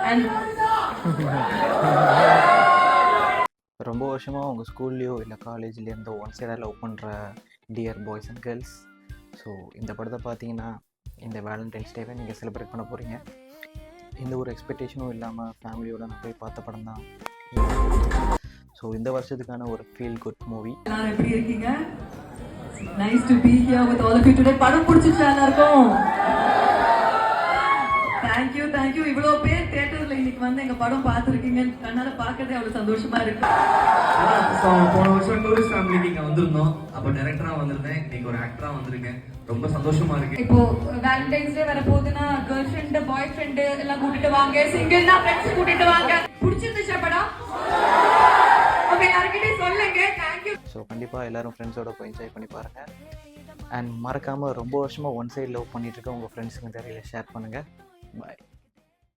And ரொம்ப வருஷமாக உங்கள் ஸ்கூல்லையோ இல்லை காலேஜ்லேயோ இந்த ஒன் சைடாக லவ் பண்ணுற dear boys and girls, so இந்த படத்தை பார்த்தீங்கன்னா இந்த வேலண்டைன்ஸ் டேவை நீங்கள் செலிப்ரேட் பண்ண போகிறீங்க. எந்த ஒரு எக்ஸ்பெக்டேஷனும் இல்லாமல் ஃபேமிலியோட நான் போய் பார்த்த படம் தான். ஸோ இந்த வருஷத்துக்கான ஒரு ஃபீல் குட் மூவி. எல்லாரும் எப்படி இருக்கீங்க? Nice to be here with all of you today. படம் பிடிச்சிச்சா எல்லாருக்கும்? Thank you. இவ்வளோ பேர் தியேட்டர்ல இன்னைக்கு வந்து எங்க படம் பார்த்துருக்கீங்க. கண்ணால பார்க்கறதே அவ்வளவு சந்தோஷமா இருக்கு. போன வருஷம் டூரிஸ்ட் ஃபேமிலிக்கு இங்க வந்திருந்தோம். அப்போ டைரக்டரா வந்திருந்தேன். இன்னைக்கு ஒரு ஆக்டரா வந்திருக்கேன். ரொம்ப சந்தோஷமா இருக்கு. இப்போ வேலண்டைன்ஸ் டே வர போகுதுன்னா கேர்ள் ஃப்ரெண்ட் பாய் ஃப்ரெண்ட் எல்லாம் கூட்டிட்டு வாங்க, சிங்கிள்னா ஃப்ரெண்ட்ஸ் கூட்டிட்டு வாங்க. பிடிச்சிருந்துச்சா படம்? ஓகே, யார்கிட்ட சொல்லுங்க. தேங்க்யூ. ஸோ கண்டிப்பாக எல்லோரும் ஃப்ரெண்ட்ஸோட போய் என்ஜாய் பண்ணி பாருங்கள். அண்ட் மறக்காமல் ரொம்ப வருஷமாக ஒன் சைடு லவ் பண்ணிகிட்டு இருக்க உங்கள் ஃப்ரெண்ட்ஸுங்க தெரியல ஷேர் பண்ணுங்கள். பாய்.